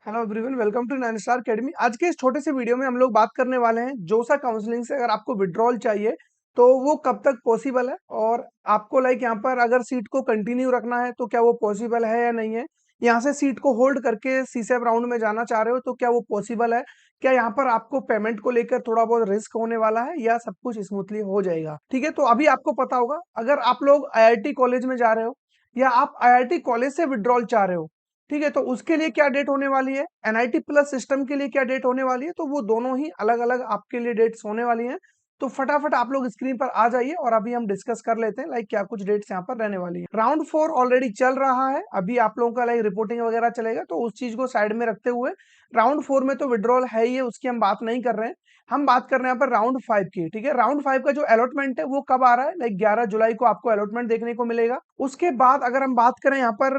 Hello everyone, welcome to Nine Star Academy. आज के इस छोटे से वीडियो में हम लोग बात करने वाले हैं जोसा काउंसलिंग से अगर आपको विड्रॉल चाहिए तो वो कब तक पॉसिबल है, और आपको यहाँ पर अगर सीट को कंटिन्यू रखना है तो क्या वो पॉसिबल है या नहीं है। यहाँ से सीट को होल्ड करके सीसेप राउंड में जाना चाह रहे हो तो क्या वो पॉसिबल है। क्या यहाँ पर आपको पेमेंट को लेकर थोड़ा बहुत रिस्क होने वाला है या सब कुछ स्मूथली हो जाएगा। ठीक है, तो अभी आपको पता होगा अगर आप लोग आईआईटी कॉलेज में जा रहे हो या आप आईआईटी कॉलेज से विड्रॉल चाह रहे हो, ठीक है, तो उसके लिए क्या डेट होने वाली है, एनआईटी प्लस सिस्टम के लिए क्या डेट होने वाली है, तो वो दोनों ही अलग अलग आपके लिए डेट्स होने वाली हैं। तो फटाफट आप लोग स्क्रीन पर आ जाइए और अभी हम डिस्कस कर लेते हैं क्या कुछ डेट्स यहाँ पर रहने वाली है। राउंड 4 ऑलरेडी चल रहा है, अभी आप लोगों का रिपोर्टिंग वगैरह चलेगा, तो उस चीज को साइड में रखते हुए राउंड 4 में तो विड्रॉल है ही है, उसकी हम बात नहीं कर रहे हैं। हम बात कर रहे हैं यहाँ पर राउंड 5 की। ठीक है, राउंड 5 का जो अलॉटमेंट है वो कब आ रहा है, 11 जुलाई को आपको अलॉटमेंट देखने को मिलेगा। उसके बाद अगर हम बात करें यहाँ पर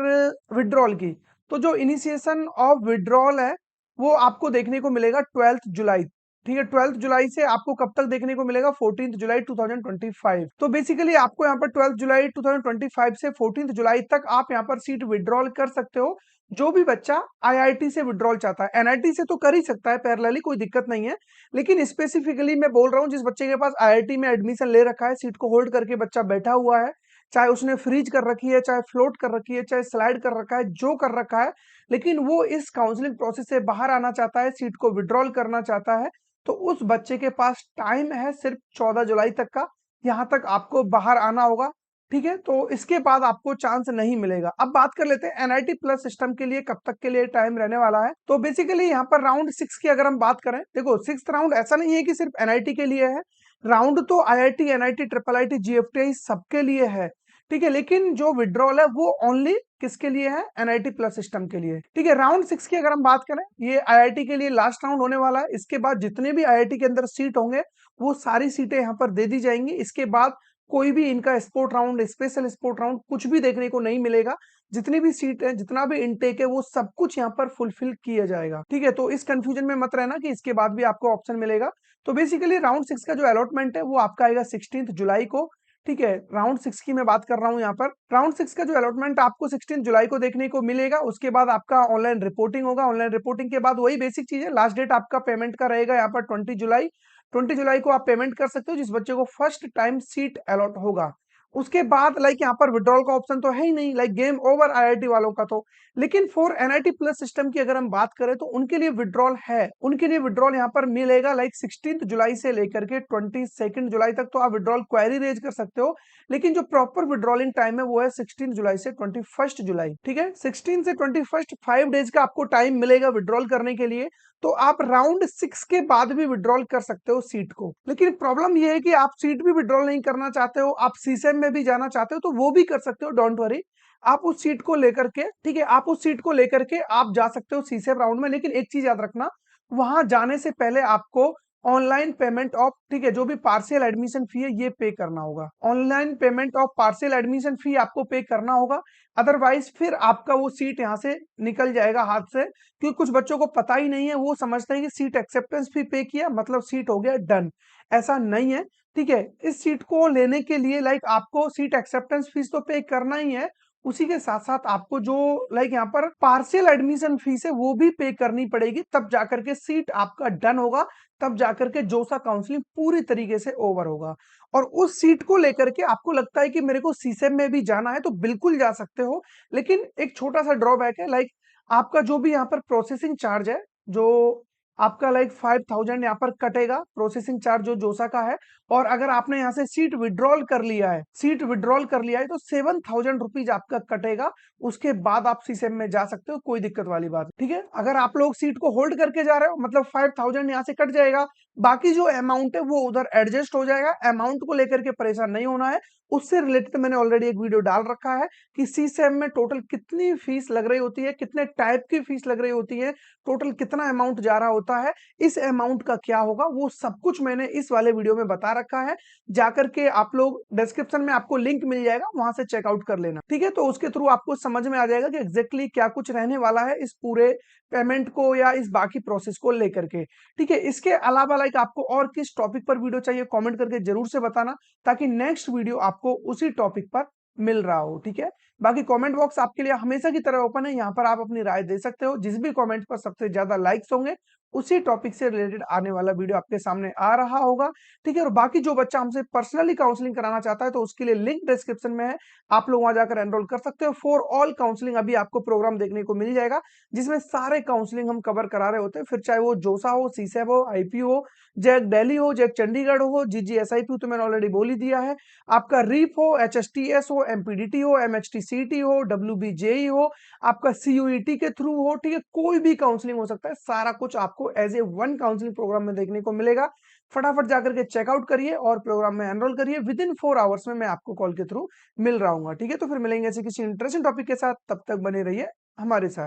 विड्रॉल की, तो जो इनिशिएशन ऑफ विड्रॉल है वो आपको देखने को मिलेगा 12 जुलाई। ठीक है, 12 जुलाई से आपको कब तक देखने को मिलेगा, 14 जुलाई 2025। तो बेसिकली आपको यहाँ पर 12 जुलाई 2025 से 14 जुलाई तक आप यहाँ पर सीट विड्रॉल कर सकते हो। जो भी बच्चा आईआईटी से विड्रॉल चाहता है, एनआईटी से तो कर ही सकता है पैरेलली, कोई दिक्कत नहीं है। लेकिन स्पेसिफिकली मैं बोल रहा हूँ जिस बच्चे के पास आईआईटी में एडमिशन ले रखा है, सीट को होल्ड करके बच्चा बैठा हुआ है, चाहे उसने फ्रीज कर रखी है, चाहे फ्लोट कर रखी है, चाहे स्लाइड कर रखा है, जो कर रखा है, लेकिन वो इस काउंसलिंग प्रोसेस से बाहर आना चाहता है, सीट को विड्रॉल करना चाहता है, तो उस बच्चे के पास टाइम है सिर्फ 14 जुलाई तक का। यहां तक आपको बाहर आना होगा। ठीक है, तो इसके बाद आपको चांस नहीं मिलेगा। अब बात कर लेते हैं एनआईटी प्लस सिस्टम के लिए कब तक के लिए टाइम रहने वाला है। तो बेसिकली यहाँ पर राउंड 6 की अगर हम बात करें, देखो 6th राउंड ऐसा नहीं है कि सिर्फ एनआईटी के लिए है, राउंड तो IIT, NIT, triple IT, GFTI सबके लिए है। ठीक है, लेकिन जो विड्रॉल है वो ओनली किसके लिए है, एनआईटी प्लस सिस्टम के लिए। ठीक है, राउंड 6 की अगर हम बात करें, ये आईआईटी के लिए लास्ट राउंड होने वाला है। इसके बाद जितने भी आईआईटी के अंदर सीट होंगे वो सारी सीटें यहाँ पर दे दी जाएंगी। इसके बाद कोई भी इनका sport round, special sport round कुछ भी देखने को नहीं मिलेगा। जितनी भी सीट है, जितना भी इनटेक है, वो सब कुछ यहाँ पर फुलफिल किया जाएगा। ठीक है, तो इस कंफ्यूजन में मत रहना कि इसके बाद भी आपको ऑप्शन मिलेगा। तो बेसिकली राउंड 6 का जो अलॉटमेंट है वो आपका आएगा 16 जुलाई को। ठीक है, राउंड 6 की मैं बात कर रहा हूं। यहाँ पर राउंड 6 का जो अलॉटमेंट आपको 16 जुलाई को देखने को मिलेगा। उसके बाद आपका ऑनलाइन रिपोर्टिंग होगा। ऑनलाइन रिपोर्टिंग के बाद वही बेसिक चीज है, लास्ट डेट आपका पेमेंट का रहेगा यहाँ पर 20 जुलाई। 20 जुलाई को आप पेमेंट कर सकते हो जिस बच्चे को फर्स्ट टाइम सीट अलॉट होगा। उसके बाद यहाँ पर विड्रॉल का ऑप्शन तो है ही नहीं, गेम ओवर आईआईटी वालों का तो। लेकिन फॉर एनआईटी प्लस सिस्टम की अगर हम बात करें तो उनके लिए विड्रॉल है। उनके लिए विड्रॉल यहाँ पर मिलेगा 16 जुलाई से लेकर के 22 जुलाई तक, तो आप विड्रॉल क्वेरी रेज कर सकते हो। लेकिन जो प्रॉपर विड्रॉलिंग टाइम है वो है 16 जुलाई से 21 जुलाई। ठीक है, 16 से 21, 5 डेज का आपको टाइम मिलेगा विड्रॉल करने के लिए। तो आप राउंड 6 के बाद भी विड्रॉल कर सकते हो सीट को। लेकिन प्रॉब्लम यह है कि आप सीट भी विड्रॉल नहीं करना चाहते हो, आप सीसेम में भी जाना चाहते हो, तो वो भी कर सकते हो, डोंट वरी। आप उस सीट को लेकर के, ठीक है, आप उस सीट को लेकर के आप जा सकते हो सीसेम राउंड में। लेकिन एक चीज याद रखना, वहां जाने से पहले आपको ऑनलाइन पेमेंट ऑफ, ठीक है, जो भी पार्शियल एडमिशन फी है ये पे करना होगा। Online payment of partial admission fee आपको पे करना होगा, अदरवाइज फिर आपका वो सीट यहाँ से निकल जाएगा हाथ से। क्योंकि कुछ बच्चों को पता ही नहीं है, वो समझते हैं कि सीट एक्सेप्टेंस फी पे किया मतलब सीट हो गया डन। ऐसा नहीं है। ठीक है, इस सीट को लेने के लिए आपको सीट एक्सेप्टेंस फीस तो पे करना ही है, उसी के साथ साथ आपको जो यहाँ पर पार्शियल एडमिशन फीस है वो भी पे करनी पड़ेगी, तब जाकर के सीट आपका डन होगा, तब जाकर के जोसा काउंसलिंग पूरी तरीके से ओवर होगा। और उस सीट को लेकर के आपको लगता है कि मेरे को सीसेम में भी जाना है तो बिल्कुल जा सकते हो। लेकिन एक छोटा सा ड्रॉबैक है, आपका जो भी यहाँ पर प्रोसेसिंग चार्ज है, जो आपका 5,000 यहाँ पर कटेगा प्रोसेसिंग चार्ज जो जोसा का है। और अगर आपने यहाँ से सीट विड्रॉल कर लिया है, सीट विड्रॉल कर लिया है तो 7,000 रुपीज आपका कटेगा। उसके बाद आप सीसेम में जा सकते हो, कोई दिक्कत वाली बात। ठीक है, अगर आप लोग सीट को होल्ड करके जा रहे हो मतलब 5,000 यहाँ से कट जाएगा, बाकी जो अमाउंट है वो उधर एडजस्ट हो जाएगा। अमाउंट को लेकर के परेशान नहीं होना है, उससे रिलेटेड मैंने ऑलरेडी एक वीडियो डाल रखा है कि सीसेम में टोटल कितनी फीस लग रही होती है, कितने टाइप की फीस लग रही होती है, टोटल कितना अमाउंट जा रहा होता है, इस अमाउंट का क्या होगा, वो सब कुछ मैंने इस वाले वीडियो में बता रखा है। जाकर के आप लोग डिस्क्रिप्शन में आपको लिंक मिल जाएगा, वहां से चेकआउट कर लेना। ठीक है, तो उसके थ्रू आपको समझ में आ जाएगा कि एग्जैक्टली क्या कुछ रहने वाला है इस पूरे पेमेंट को या इस बाकी प्रोसेस को लेकर के। ठीक है, इसके अलावा आपको और किस टॉपिक पर वीडियो चाहिए कमेंट करके जरूर से बताना, ताकि नेक्स्ट वीडियो आपको उसी टॉपिक पर मिल रहा हो। ठीक है, बाकी कमेंट बॉक्स आपके लिए हमेशा की तरह ओपन है, यहाँ पर आप अपनी राय दे सकते हो। जिस भी कमेंट पर सबसे ज्यादा लाइक्स होंगे उसी टॉपिक से रिलेटेड आने वाला वीडियो आपके सामने आ रहा होगा, ठीक है। और बाकी जो बच्चा हमसे पर्सनली काउंसलिंग कराना चाहता है तो उसके लिए लिंक डिस्क्रिप्शन में है, आप लोग वहां जाकर एनरोल कर सकते हो। फॉर ऑल काउंसलिंग अभी आपको प्रोग्राम देखने को मिल जाएगा, जिसमें सारे काउंसलिंग हम कवर करा रहे होते हैं, फिर चाहे वो जोसा हो, सीसैब हो, आईपी हो, जैक दिल्ली हो, जैक चंडीगढ़ हो, जीजीएसआईपी तो मैंने ऑलरेडी बोल ही दिया है, आपका रीप हो, एचएसटीएस हो, एमपीडीटी हो, एमएचटीसीटी हो, डब्ल्यूबीजेई हो, आपका सीयूईटी के थ्रू हो, ठीक है, कोई भी काउंसलिंग हो सकता है, सारा कुछ आपको as a one counselling programme में देखने को मिलेगा। फटाफट जाकर के चेकआउट करिए और प्रोग्राम में एनरोल करिए। विद इन 4 आवर्स में मैं आपको कॉल के थ्रू मिल रहा हूँ, ठीक है। तो फिर मिलेंगे ऐसे किसी इंटरेस्टिंग टॉपिक के साथ, तब तक बने रहिए हमारे साथ।